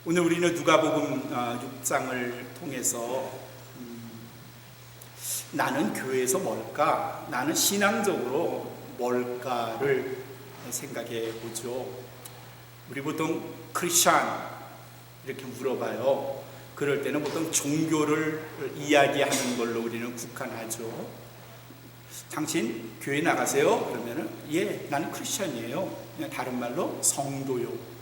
오늘 우리는 누가복음 6장을 통해서 나는 교회에서 뭘까? 나는 신앙적으로 뭘까를 생각해 보죠. 우리 보통 크리스찬 이렇게 물어봐요. 그럴 때는 보통 종교를 이야기하는 걸로 우리는 국한하죠. 당신 교회 나가세요? 그러면은 예, 나는 크리스찬이에요. 그냥 다른 말로 성도요.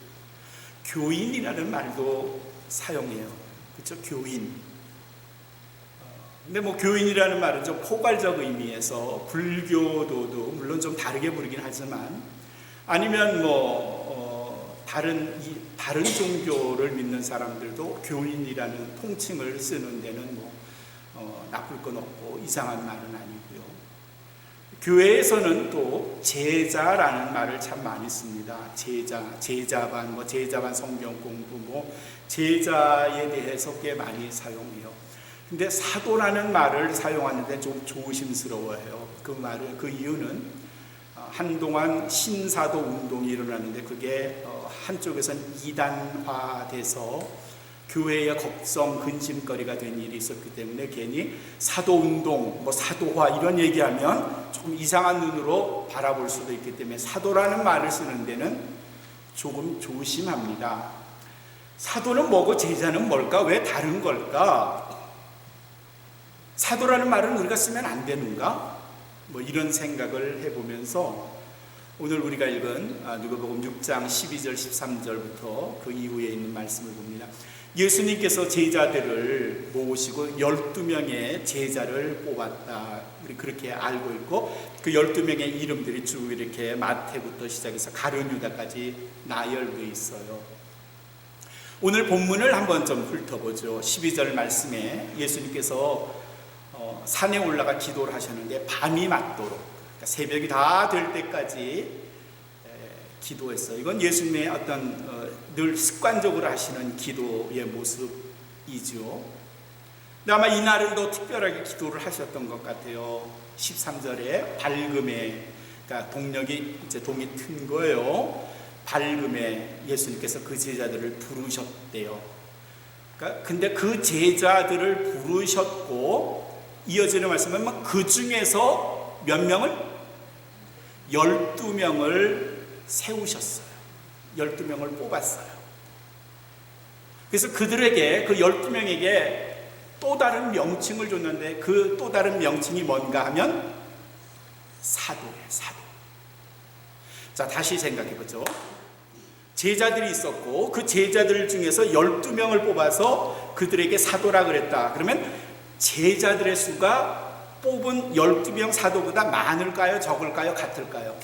교인이라는 말도 사용해요. 그렇죠? 교인. 근데 뭐 교인이라는 말은 좀 포괄적 의미에서 불교도도 물론 좀 다르게 부르긴 하지만 아니면 다른 종교를 믿는 사람들도 교인이라는 통칭을 쓰는 데는 나쁠 건 없고 이상한 말은 아니고요. 교회에서는 또 제자라는 말을 참 많이 씁니다. 제자반, 제자반 성경 공부, 제자에 대해서 꽤 많이 사용해요. 근데 사도라는 말을 사용하는데 좀 조심스러워해요. 그 이유는 한동안 신사도 운동이 일어났는데 그게 한쪽에서는 이단화돼서 교회의 걱정, 근심거리가 된 일이 있었기 때문에 괜히 사도운동, 사도화 이런 얘기하면 조금 이상한 눈으로 바라볼 수도 있기 때문에 사도라는 말을 쓰는 데는 조금 조심합니다. 사도는 뭐고 제자는 뭘까? 왜 다른 걸까? 사도라는 말은 우리가 쓰면 안 되는가? 이런 생각을 해보면서 오늘 우리가 읽은 누가복음 6장 12절 13절부터 그 이후에 있는 말씀을 봅니다. 예수님께서 제자들을 모으시고 12명의 제자를 뽑았다. 우리 그렇게 알고 있고 그 12명의 이름들이 쭉 이렇게 마태부터 시작해서 가룟 유다까지 나열되어 있어요. 오늘 본문을 한번 좀 훑어보죠. 12절 말씀에 예수님께서 산에 올라가 기도를 하셨는데 밤이 맞도록, 그러니까 새벽이 다 될 때까지 기도했어요. 이건 예수님의 어떤 늘 습관적으로 하시는 기도의 모습이죠. 근데 아마 이날은 더 특별하게 기도를 하셨던 것 같아요. 13절에 밝음에, 그러니까 동력이 이제 동이 튼 거예요. 밝음에 예수님께서 그 제자들을 부르셨대요. 그러니까 근데 그 제자들을 부르셨고 이어지는 말씀은 그 중에서 몇 명을? 12명을 세우셨어요. 12명을 뽑았어요. 그래서 그들에게, 그 12명에게 또 다른 명칭을 줬는데 그 또 다른 명칭이 뭔가 하면 사도예요. 사도. 자, 다시 생각해보죠. 제자들이 있었고 그 제자들 중에서 12명을 뽑아서 그들에게 사도라 그랬다. 그러면 제자들의 수가 뽑은 12명 사도보다 많을까요? 적을까요? 같을까요?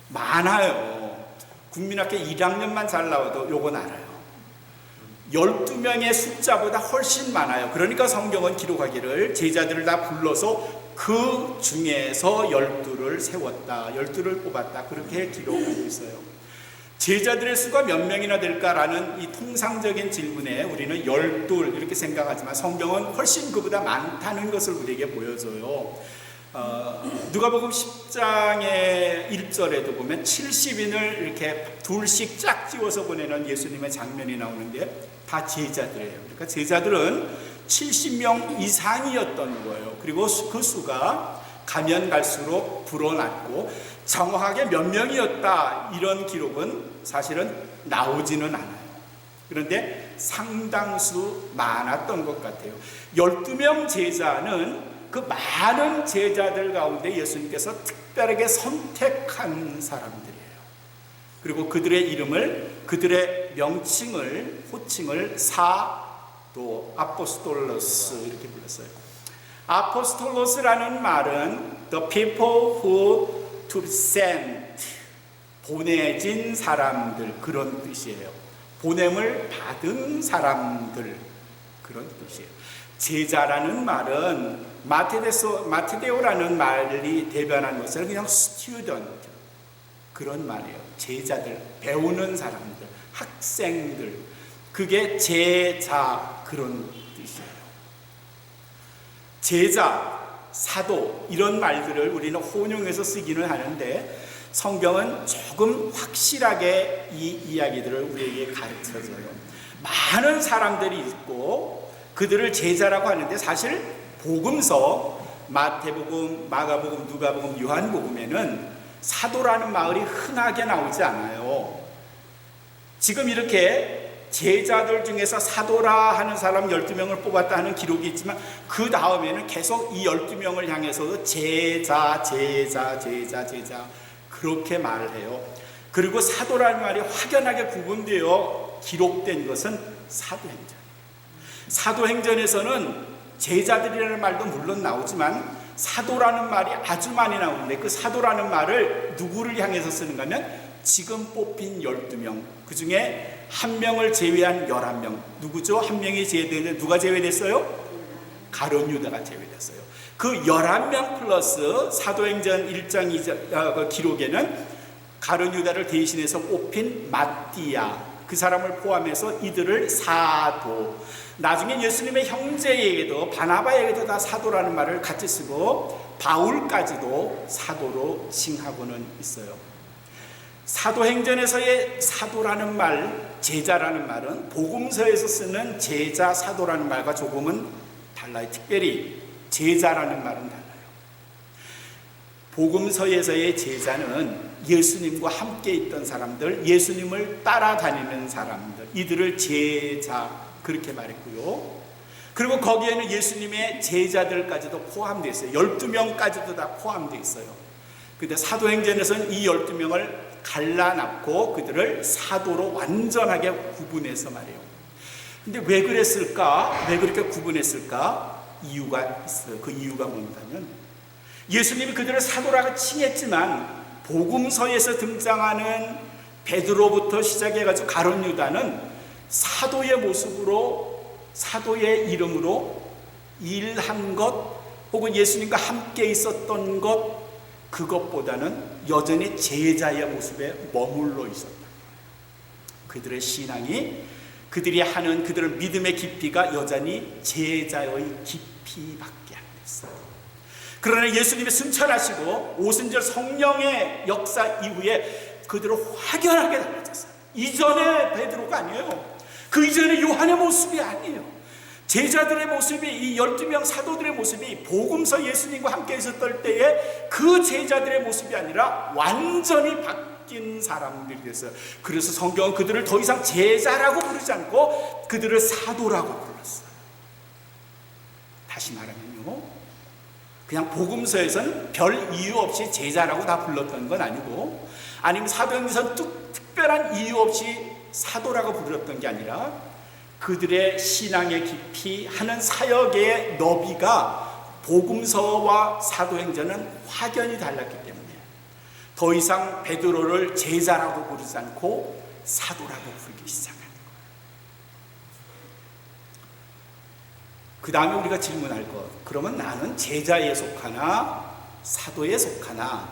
많아요. 국민학교 1학년만 잘 나와도 요건 알아요. 12명의 숫자보다 훨씬 많아요. 그러니까 성경은 기록하기를 제자들을 다 불러서 그 중에서 12를 세웠다. 12를 뽑았다. 그렇게 기록하고 있어요. 제자들의 수가 몇 명이나 될까라는 이 통상적인 질문에 우리는 12 이렇게 생각하지만 성경은 훨씬 그보다 많다는 것을 우리에게 보여줘요. 누가복음 10장의 1절에도 보면 70인을 이렇게 둘씩 짝 지워서 보내는 예수님의 장면이 나오는데 다 제자들이에요. 그러니까 제자들은 70명 이상이었던 거예요. 그리고 그 수가 가면 갈수록 불어났고 정확하게 몇 명이었다 이런 기록은 사실은 나오지는 않아요. 그런데 상당수 많았던 것 같아요. 12명 제자는 그 많은 제자들 가운데 예수님께서 특별하게 선택한 사람들이에요. 그리고 그들의 이름을, 그들의 명칭을, 호칭을 사도, 아포스톨로스 이렇게 불렀어요. 아포스톨로스라는 말은 the people who to send, 보내진 사람들, 그런 뜻이에요. 보냄을 받은 사람들, 그런 뜻이에요. 제자라는 말은 마테데오라는 말이 대변한 것은 그냥 스튜던트, 그런 말이에요. 제자들, 배우는 사람들, 학생들, 그게 제자, 그런 뜻이에요. 제자, 사도, 이런 말들을 우리는 혼용해서 쓰기는 하는데 성경은 조금 확실하게 이 이야기들을 우리에게 가르쳐줘요. 많은 사람들이 있고 그들을 제자라고 하는데 사실 복음서, 마태복음, 마가복음, 누가복음, 요한복음에는 사도라는 말이 흔하게 나오지 않아요. 지금 이렇게 제자들 중에서 사도라 하는 사람 12명을 뽑았다 하는 기록이 있지만 그 다음에는 계속 이 12명을 향해서도 제자, 제자, 제자, 제자 그렇게 말을 해요. 그리고 사도라는 말이 확연하게 구분되어 기록된 것은 사도행전. 사도행전에서는 제자들이라는 말도 물론 나오지만 사도라는 말이 아주 많이 나오는데 그 사도라는 말을 누구를 향해서 쓰는가 하면 지금 뽑힌 12명, 그 중에 한 명을 제외한 11명. 누구죠? 한 명이 제외됐는데 누가 제외됐어요? 가룟 유다가 제외됐어요. 그 11명 플러스 사도행전 1장 2절 기록에는 가룟 유다를 대신해서 뽑힌 마띠아, 그 사람을 포함해서 이들을 사도, 나중에 예수님의 형제에게도 바나바에게도 다 사도라는 말을 같이 쓰고 바울까지도 사도로 칭하고는 있어요. 사도행전에서의 사도라는 말, 제자라는 말은 복음서에서 쓰는 제자, 사도라는 말과 조금은 달라요. 특별히 제자라는 말은 달라요. 복음서에서의 제자는 예수님과 함께 있던 사람들, 예수님을 따라다니는 사람들, 이들을 제자 그렇게 말했고요. 그리고 거기에는 예수님의 제자들까지도 포함되어 있어요. 12명까지도 다 포함되어 있어요. 근데 사도행전에서는 이 12명을 갈라놨고 그들을 사도로 완전하게 구분해서 말해요. 근데 왜 그랬을까? 왜 그렇게 구분했을까? 이유가 있어요. 그 이유가 뭔가면 예수님이 그들을 사도라고 칭했지만 복음서에서 등장하는 베드로부터 시작해가지고 가룟 유다는 사도의 모습으로, 사도의 이름으로 일한 것 혹은 예수님과 함께 있었던 것, 그것보다는 여전히 제자의 모습에 머물러 있었다. 그들의 신앙이, 그들이 하는 그들의 믿음의 깊이가 여전히 제자의 깊이밖에 안 됐어요. 그러나 예수님이 승천하시고 오순절 성령의 역사 이후에 그들을 확연하게 달라졌어요. 이전의 베드로가 아니에요. 그 이전의 요한의 모습이 아니에요. 제자들의 모습이, 이 12명 사도들의 모습이 복음서 예수님과 함께 있었던 때에 그 제자들의 모습이 아니라 완전히 바뀐 사람들이 됐어요. 그래서 성경은 그들을 더 이상 제자라고 부르지 않고 그들을 사도라고 불렀어요. 다시 말하면요, 그냥 복음서에서는 별 이유 없이 제자라고 다 불렀던 건 아니고, 아니면 사도행전에서는 특별한 이유 없이 사도라고 불렀던 게 아니라 그들의 신앙의 깊이, 하는 사역의 너비가 복음서와 사도행전은 확연히 달랐기 때문에 더 이상 베드로를 제자라고 부르지 않고 사도라고 부르기 시작하는 거예요. 그 다음에 우리가 질문할 것, 그러면 나는 제자에 속하나 사도에 속하나?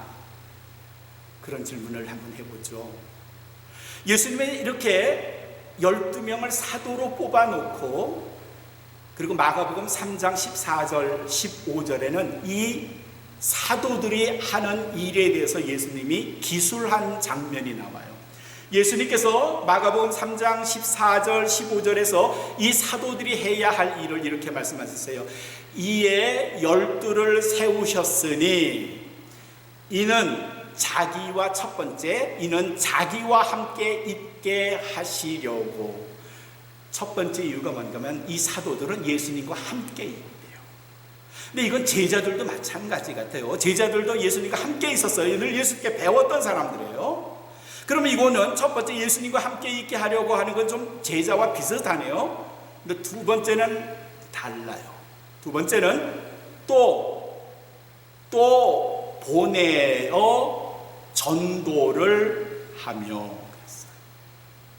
그런 질문을 한번 해보죠. 예수님이 이렇게 12명을 사도로 뽑아놓고, 그리고 마가복음 3장 14절 15절에는 이 사도들이 하는 일에 대해서 예수님이 기술한 장면이 나와요. 예수님께서 마가복음 3장 14절 15절에서 이 사도들이 해야 할 일을 이렇게 말씀하셨어요. 이에 12를 세우셨으니 이는 자기와 첫 번째, 이는 자기와 함께 있게 하시려고. 첫 번째 이유가 뭔가 하면 이 사도들은 예수님과 함께 있대요. 근데 이건 제자들도 마찬가지 같아요. 제자들도 예수님과 함께 있었어요. 늘 예수님께 배웠던 사람들이에요. 그러면 이거는 첫 번째 예수님과 함께 있게 하려고 하는 건 좀 제자와 비슷하네요. 근데 두 번째는 달라요. 두 번째는 또 보내어 전도를 하며 그랬어요.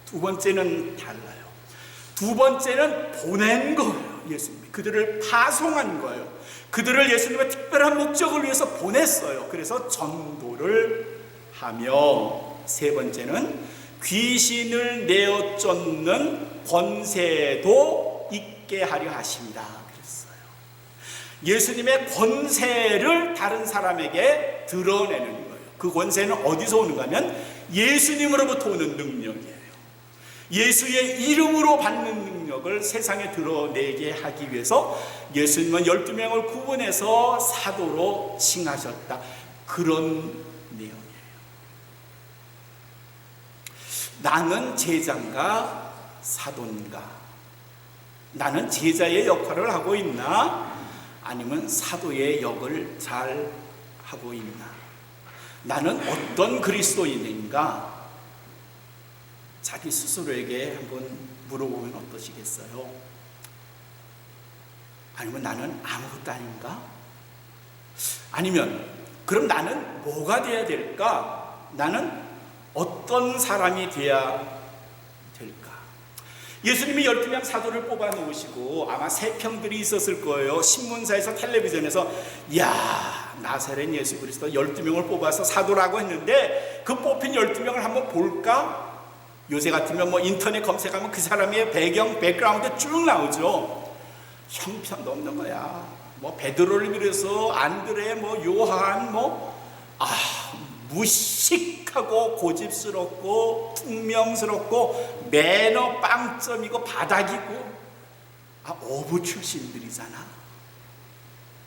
두 번째는 달라요. 두 번째는 보낸 거예요. 예수님이 그들을 파송한 거예요. 그들을 예수님의 특별한 목적을 위해서 보냈어요. 그래서 전도를 하며, 세 번째는 귀신을 내어 쫓는 권세도 있게 하려 하십니다. 그랬어요. 예수님의 권세를 다른 사람에게 드러내는 거예요. 그 권세는 어디서 오는가 하면 예수님으로부터 오는 능력이에요. 예수의 이름으로 받는 능력을 세상에 드러내게 하기 위해서 예수님은 12명을 구분해서 사도로 칭하셨다. 그런 내용이에요. 나는 제자인가 사도인가? 나는 제자의 역할을 하고 있나? 아니면 사도의 역을 잘 하고 있나? 나는 어떤 그리스도인인가? 자기 스스로에게 한번 물어보면 어떠시겠어요? 아니면 나는 아무것도 아닌가? 아니면 그럼 나는 뭐가 돼야 될까? 나는 어떤 사람이 돼야 될까? 예수님이 12명 사도를 뽑아 놓으시고 아마 세평들이 있었을 거예요. 신문사에서 텔레비전에서 야, 나사렛 예수 그리스도 12명을 뽑아서 사도라고 했는데 그 뽑힌 12명을 한번 볼까? 요새 같으면 뭐 인터넷 검색하면 그 사람의 배경, 백그라운드 쭉 나오죠. 형편도 없는 거야. 뭐 베드로를 비롯해서 안드레, 뭐 요한, 무식하고 고집스럽고 퉁명스럽고 매너 빵점이고 바닥이고 어부 출신들이잖아.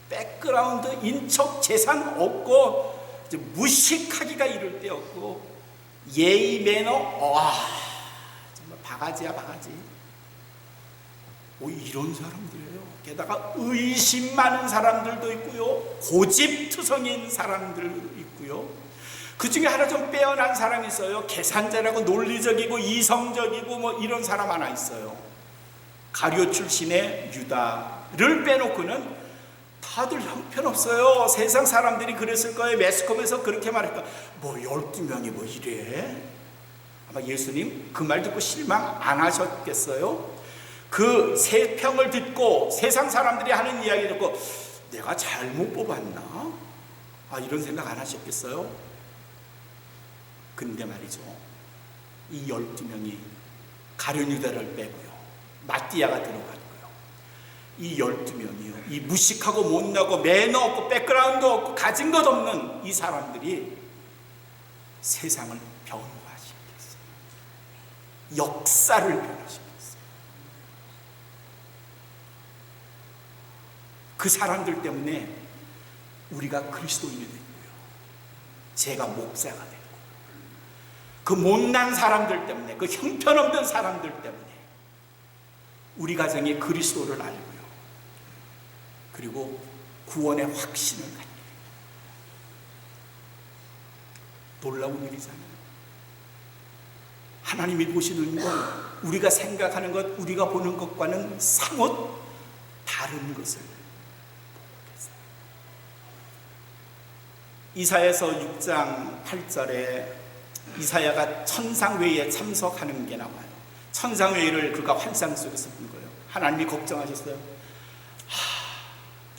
백그라운드, 인척, 재산 없고 이제 무식하기가 이를 데 없고 예의 매너 정말 바가지야 바가지. 이런 사람들이에요. 게다가 의심 많은 사람들도 있고요, 고집투성인 사람들도 있고요. 그 중에 하나 좀 빼어난 사람이 있어요. 계산자라고 논리적이고 이성적이고 뭐 이런 사람 하나 있어요. 가룟 출신의 유다를 빼놓고는 다들 형편없어요. 세상 사람들이 그랬을 거예요. 매스컴에서 그렇게 말했다. 12명이 뭐 이래? 아마 예수님 그 말 듣고 실망 안 하셨겠어요? 그 세평을 듣고 세상 사람들이 하는 이야기 듣고 내가 잘못 뽑았나? 이런 생각 안 하셨겠어요? 근데 말이죠, 이 12명이 가룟 유다를 빼고요, 마띠아가 들어갔고요, 이 12명이요, 이 무식하고 못나고 매너 없고 백그라운드 없고 가진 것 없는 이 사람들이 세상을 변화시켰어요. 역사를 변화시켰어요. 그 사람들 때문에 우리가 그리스도인이 됐고요, 제가 목사가 됐고, 그 못난 사람들 때문에, 그 형편없는 사람들 때문에 우리 가정이 그리스도를 알고요, 그리고 구원의 확신을 갖게 됩니다. 놀라운 일이잖아요. 하나님이 보시는 것, 우리가 생각하는 것, 우리가 보는 것과는 사뭇 다른 것을 보고 계세요. 이사야서 6장 8절에 이사야가 천상회의에 참석하는 게 나와요. 천상회의를 그가 환상 속에서 본 거예요. 하나님이 걱정하셨어요.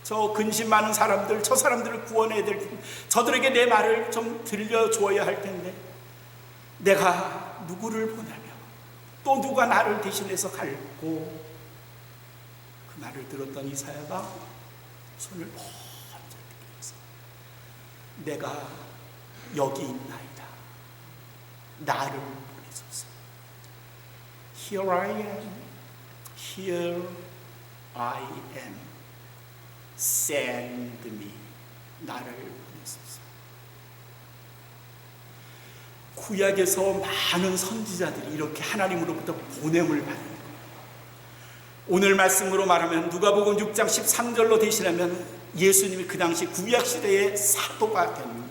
저 근심 많은 사람들, 저 사람들을 구원해야 될 텐데, 저들에게 내 말을 좀 들려줘야 할 텐데, 내가 누구를 보내며 또 누가 나를 대신해서 갈고. 그 말을 들었던 이사야가 손을 번쩍 들었어요. 내가 여기 있나이다. 나를 보내소서. Here I am. Here I am. Send me. 나를 보내소서. 구약에서 많은 선지자들이 이렇게 하나님으로부터 보냄을 받은 거예요. 오늘 말씀으로 말하면 누가복음 6장 13절로 되시려면 예수님이 그 당시 구약 시대의 사도가 되는 거예요.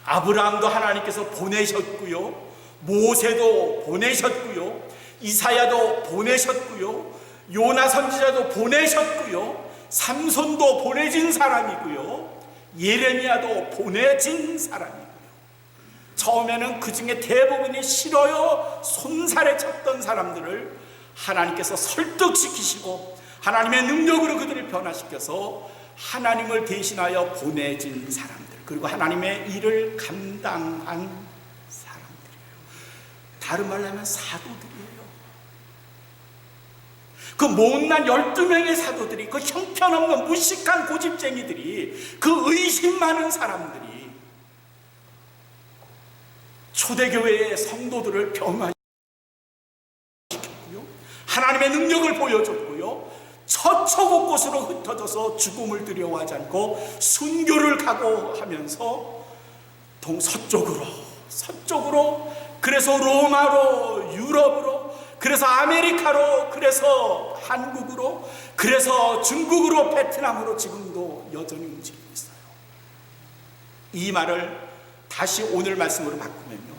아브라함도 하나님께서 보내셨고요, 모세도 보내셨고요, 이사야도 보내셨고요, 요나 선지자도 보내셨고요, 삼손도 보내진 사람이고요, 예레미야도 보내진 사람이고요. 처음에는 그 중에 대부분이 싫어요 손살에 쳤던 사람들을 하나님께서 설득시키시고 하나님의 능력으로 그들을 변화시켜서 하나님을 대신하여 보내진 사람들, 그리고 하나님의 일을 감당한 사람들이에요. 다른 말로 하면 사도들이에요. 그 못난 12명의 사도들이, 그 형편없는 무식한 고집쟁이들이, 그 의심 많은 사람들이 초대교회의 성도들을 변화시켰고요, 하나님의 능력을 보여줬고요, 처처곳곳으로 흩어져서 죽음을 두려워하지 않고 순교를 각오하면서 서쪽으로, 그래서 로마로, 유럽으로, 그래서 아메리카로, 그래서 한국으로, 그래서 중국으로, 베트남으로 지금도 여전히 움직이고 있어요. 이 말을 다시 오늘 말씀으로 바꾸면요,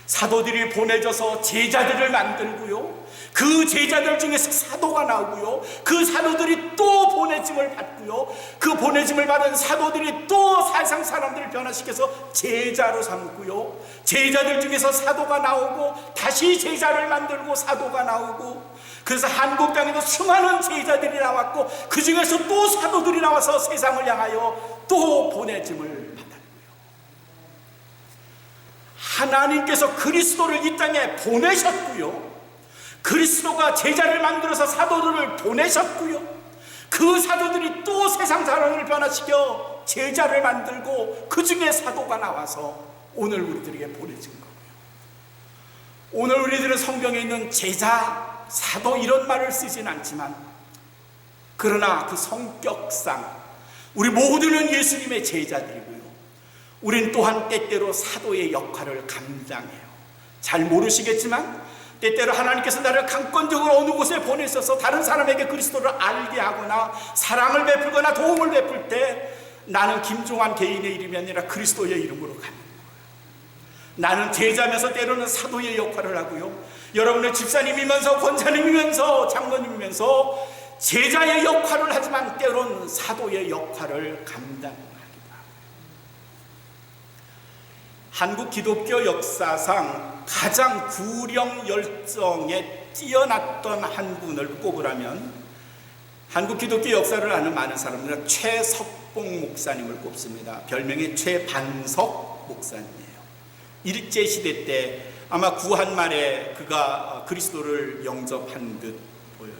사도들이 보내져서 제자들을 만들고요, 그 제자들 중에서 사도가 나오고요, 그 사도들이 또 보내짐을 받고요, 그 보내짐을 받은 사도들이 또 세상 사람들을 변화시켜서 제자로 삼고요, 제자들 중에서 사도가 나오고 다시 제자를 만들고 사도가 나오고, 그래서 한국 땅에도 수많은 제자들이 나왔고 그 중에서 또 사도들이 나와서 세상을 향하여 또 보내짐을 받았고요. 하나님께서 그리스도를 이 땅에 보내셨고요, 그리스도가 제자를 만들어서 사도들을 보내셨고요, 그 사도들이 또 세상 사람을 변화시켜 제자를 만들고 그 중에 사도가 나와서 오늘 우리들에게 보내진 거고요. 오늘 우리들은 성경에 있는 제자, 사도 이런 말을 쓰진 않지만, 그러나 그 성격상 우리 모두는 예수님의 제자들이고요, 우린 또한 때때로 사도의 역할을 감당해요. 잘 모르시겠지만 때때로 하나님께서 나를 강권적으로 어느 곳에 보내셔서 다른 사람에게 그리스도를 알게 하거나 사랑을 베풀거나 도움을 베풀 때 나는 김종환 개인의 이름이 아니라 그리스도의 이름으로 가는 거예요. 나는 제자면서 때로는 사도의 역할을 하고요, 여러분의 집사님이면서 권사님이면서 장로님이면서 제자의 역할을 하지만 때로는 사도의 역할을 감당합니다. 한국 기독교 역사상 가장 구령 열정에 뛰어났던 한 분을 꼽으라면 한국 기독교 역사를 아는 많은 사람들은 최석봉 목사님을 꼽습니다. 별명이 최반석 목사님이에요. 일제시대 때 아마 구한 말에 그가 그리스도를 영접한 듯 보여요.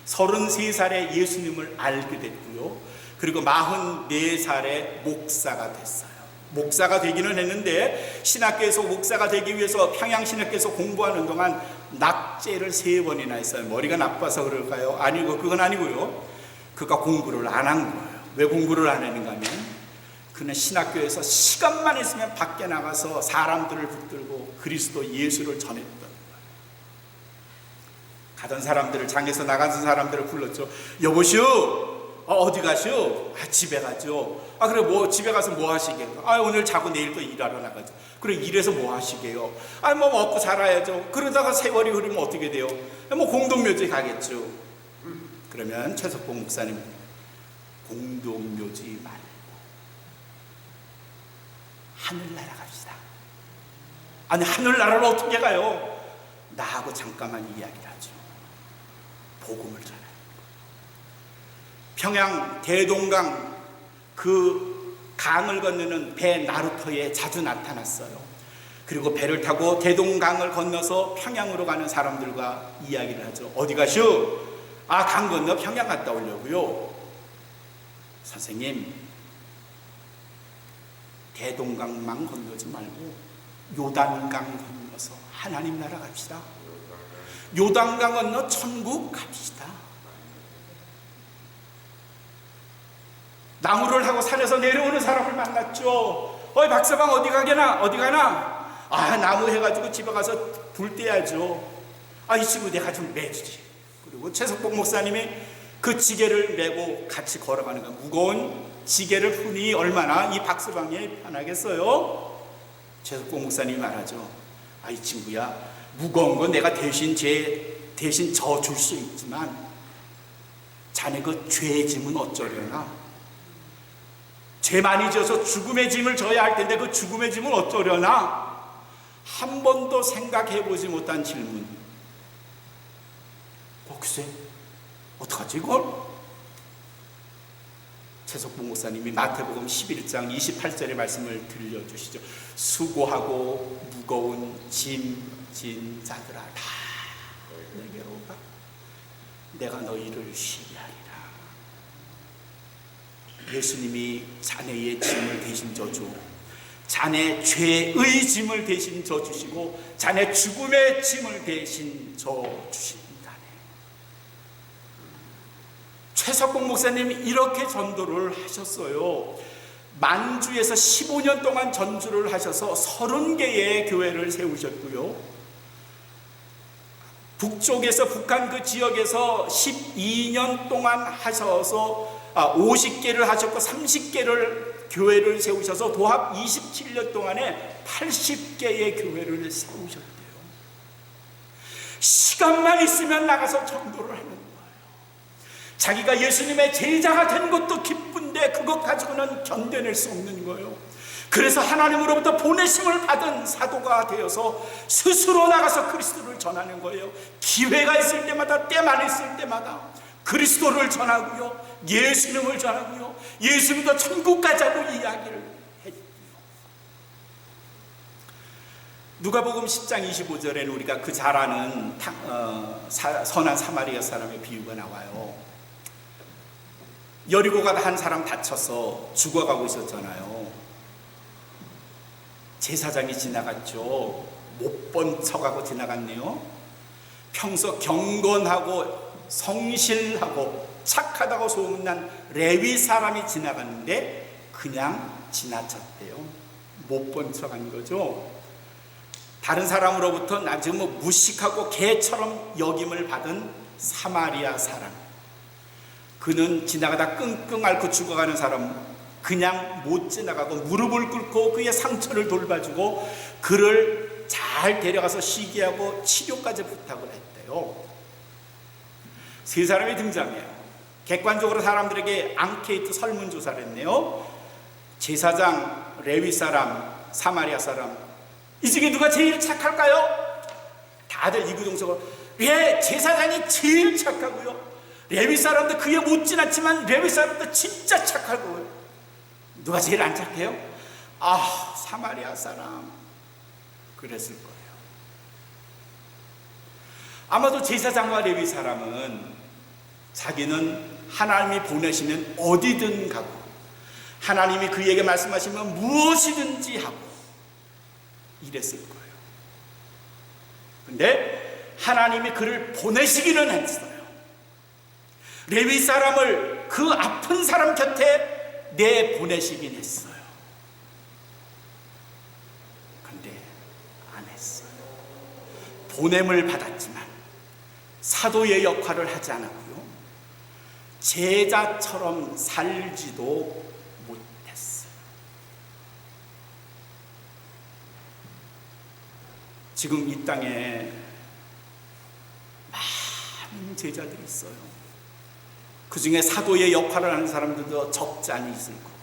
33살에 예수님을 알게 됐고요, 그리고 44살에 목사가 됐어요. 목사가 되기는 했는데 신학교에서 목사가 되기 위해서 평양신학교에서 공부하는 동안 낙제를 3번이나 했어요. 머리가 나빠서 그럴까요? 아니고, 그건 아니고요, 그가 공부를 안 한 거예요. 왜 공부를 안 했는가 하면 그는 신학교에서 시간만 있으면 밖에 나가서 사람들을 붙들고 그리스도 예수를 전했던 거예요. 가던 사람들을, 장에서 나가는 사람들을 불렀죠. 여보시오, 어디 가시오? 집에 가죠. 그래, 집에 가서 뭐 하시게요? 오늘 자고 내일 또 일하러 나가죠. 그래, 일해서 뭐 하시게요? 뭐 먹고 살아야죠. 그러다가 세월이 흐르면 어떻게 돼요? 공동묘지 가겠죠. 그러면 최석봉 목사님, 공동묘지 말고 하늘나라 갑시다. 아니, 하늘나라를 어떻게 가요? 나하고 잠깐만 이야기를 하죠. 복음을 전해요. 평양 대동강 그 강을 건너는 배 나루터에 자주 나타났어요. 그리고 배를 타고 대동강을 건너서 평양으로 가는 사람들과 이야기를 하죠. 어디 가시오? 강 건너 평양 갔다 오려고요. 선생님, 대동강만 건너지 말고 요단강 건너서 하나님 나라 갑시다. 요단강 건너 천국 갑시다. 나무를 하고 산에서 내려오는 사람을 만났죠. 어이 박서방 어디 가게나? 어디 가나? 아 나무 해가지고 집에 가서 불 떼야죠. 아 이 친구 내가 좀 매주지. 그리고 최석봉 목사님이 그 지게를 메고 같이 걸어가는 거야. 무거운 지게를 푸니 얼마나 이 박서방이 편하겠어요. 최석봉 목사님이 말하죠. 아 이 친구야 무거운 건 내가 대신 져 줄 수 있지만 자네 그 죄의 짐은 어쩌려나? 죄 많이 지어서 죽음의 짐을 져야 할 텐데 그 죽음의 짐을 어쩌려나? 한 번도 생각해보지 못한 질문. 글쎄 어떡하지 이걸? 최석봉 목사님이 마태복음 11장 28절의 말씀을 들려주시죠. 수고하고 무거운 짐 진 자들아 다 내게로 오라. 내가 너희를 쉬게 하리라. 예수님이 자네의 짐을 대신 져주고 자네 죄의 짐을 대신 져주시고 자네 죽음의 짐을 대신 져주십니다. 최석봉 목사님이 이렇게 전도를 하셨어요. 만주에서 15년 동안 전주를 하셔서 30개의 교회를 세우셨고요. 북쪽에서 북한 그 지역에서 12년 동안 하셔서 50개를 하셨고 30개를 교회를 세우셔서 도합 27년 동안에 80개의 교회를 세우셨대요. 시간만 있으면 나가서 전도를 하는 거예요. 자기가 예수님의 제자가 된 것도 기쁜데 그것 가지고는 견뎌낼 수 없는 거예요. 그래서 하나님으로부터 보내심을 받은 사도가 되어서 스스로 나가서 그리스도를 전하는 거예요. 기회가 있을 때마다 때만 있을 때마다 그리스도를 전하고요, 예수님을 전하고요, 예수님도 천국 가자고 이야기를 했고요. 누가복음 10장 25절에는 우리가 그 잘 아는 선한 사마리아 사람의 비유가 나와요. 여리고가 한 사람 다쳐서 죽어가고 있었잖아요. 제사장이 지나갔죠. 못 본 척하고 지나갔네요. 평소 경건하고 성실하고 착하다고 소문난 레위 사람이 지나갔는데 그냥 지나쳤대요. 못 본 척한 거죠. 다른 사람으로부터 나중 무식하고 개처럼 여김을 받은 사마리아 사람. 그는 지나가다 끙끙 앓고 죽어가는 사람 그냥 못 지나가고 무릎을 꿇고 그의 상처를 돌봐주고 그를 잘 데려가서 쉬게 하고 치료까지 부탁을 했대요. 세 사람이 등장해요. 객관적으로 사람들에게 앙케이트 설문조사를 했네요. 제사장, 레위 사람, 사마리아 사람, 이 중에 누가 제일 착할까요? 다들 이구동성으로 왜 제사장이 제일 착하고요, 레위 사람도 그에 못 지났지만 레위 사람도 진짜 착하고요. 누가 제일 안 착해요? 아, 사마리아 사람. 그랬을 거예요. 아마도 제사장과 레위 사람은 자기는 하나님이 보내시면 어디든 가고 하나님이 그에게 말씀하시면 무엇이든지 하고 이랬을 거예요. 근데 하나님이 그를 보내시기는 했어요. 레위 사람을 그 아픈 사람 곁에 내보내시긴 했어요. 근데 안 했어요. 보냄을 받았지만 사도의 역할을 하지 않았고요, 제자처럼 살지도 못했어요. 지금 이 땅에 많은 제자들이 있어요. 그 중에 사도의 역할을 하는 사람들도 적지 않이 있을 거고요.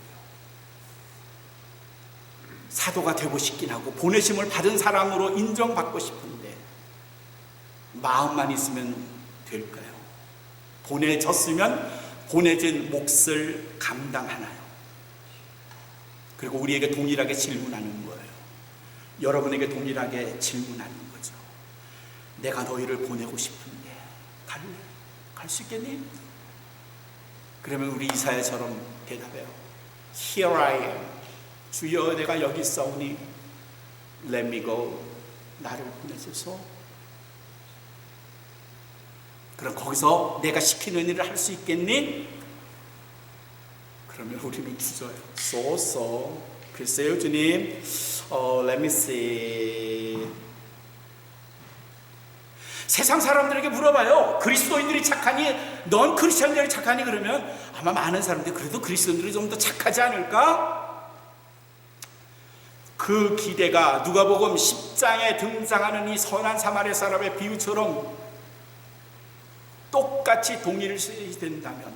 사도가 되고 싶긴 하고 보내심을 받은 사람으로 인정받고 싶은데 마음만 있으면 될까요? 보내졌으면 보내진 몫을 감당하나요? 그리고 우리에게 동일하게 질문하는 거예요. 여러분에게 동일하게 질문하는 거죠. 내가 너희를 보내고 싶은데 갈래? 갈 수 있겠니? 그러면 우리 이사야처럼 대답해요. Here I am. 주여 내가 여기 있사오니 Let me go. 나를 보내소서. 그럼 거기서 내가 시키는 일을 할 수 있겠니? 그러면 우리는 주저요. so. 글쎄요 주님, let me see. 세상 사람들에게 물어봐요. 그리스도인들이 착하니, 넌 크리스천들이 착하니? 그러면 아마 많은 사람들이 그래도 그리스도인들이 좀 더 착하지 않을까? 그 기대가 누가복음 10장에 등장하는 이 선한 사마리아 사람의 비유처럼 똑같이 동일시 된다면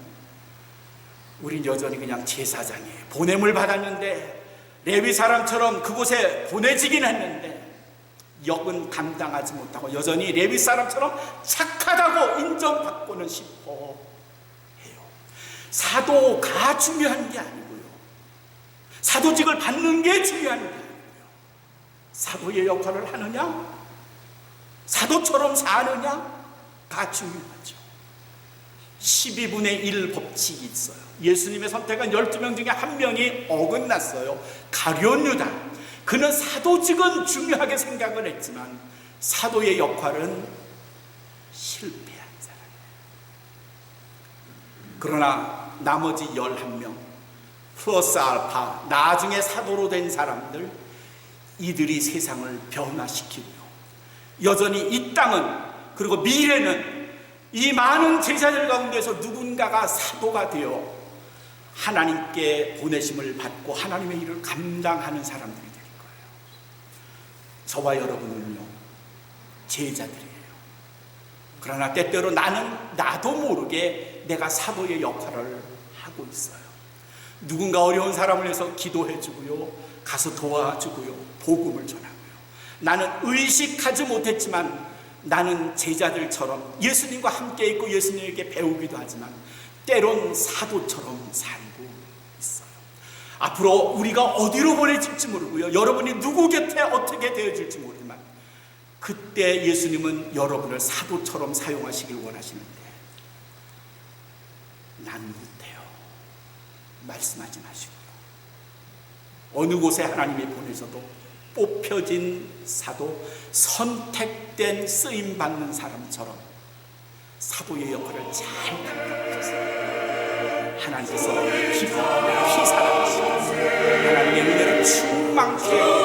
우린 여전히 그냥 제사장이에요. 보냄을 받았는데 레위 사람처럼 그곳에 보내지긴 했는데 역은 감당하지 못하고 여전히 레위 사람처럼 착하다고 인정받고는 싶어 해요. 사도가 중요한 게 아니고요, 사도직을 받는 게 중요한 게 아니고요, 사도의 역할을 하느냐, 사도처럼 사느냐가 중요하죠. 12분의 1 법칙이 있어요. 예수님의 선택한 12명 중에 한 명이 어긋났어요. 가룟 유다. 그는 사도직은 중요하게 생각을 했지만 사도의 역할은 실패한 사람이에요. 그러나 나머지 11명 플러스 알파, 나중에 사도로 된 사람들, 이들이 세상을 변화시키고요, 여전히 이 땅은, 그리고 미래는 이 많은 제자들 가운데서 누군가가 사도가 되어 하나님께 보내심을 받고 하나님의 일을 감당하는 사람들이 될 거예요. 저와 여러분은요, 제자들이에요. 그러나 때때로 나도 모르게 내가 사도의 역할을 하고 있어요. 누군가 어려운 사람을 위해서 기도해주고요, 가서 도와주고요, 복음을 전하고요. 나는 의식하지 못했지만 나는 제자들처럼 예수님과 함께 있고 예수님에게 배우기도 하지만 때론 사도처럼 살고 있어요. 앞으로 우리가 어디로 보내질지 모르고요, 여러분이 누구 곁에 어떻게 되어질지 모르지만 그때 예수님은 여러분을 사도처럼 사용하시길 원하시는데 난 못해요. 말씀하지 마시고 어느 곳에 하나님이 보내셔도 뽑혀진 사도, 선택된 쓰임받는 사람처럼 사도의 역할을 잘 감당하셔서 하나님께서 기뻐하시고 하나님의 은혜를 충만케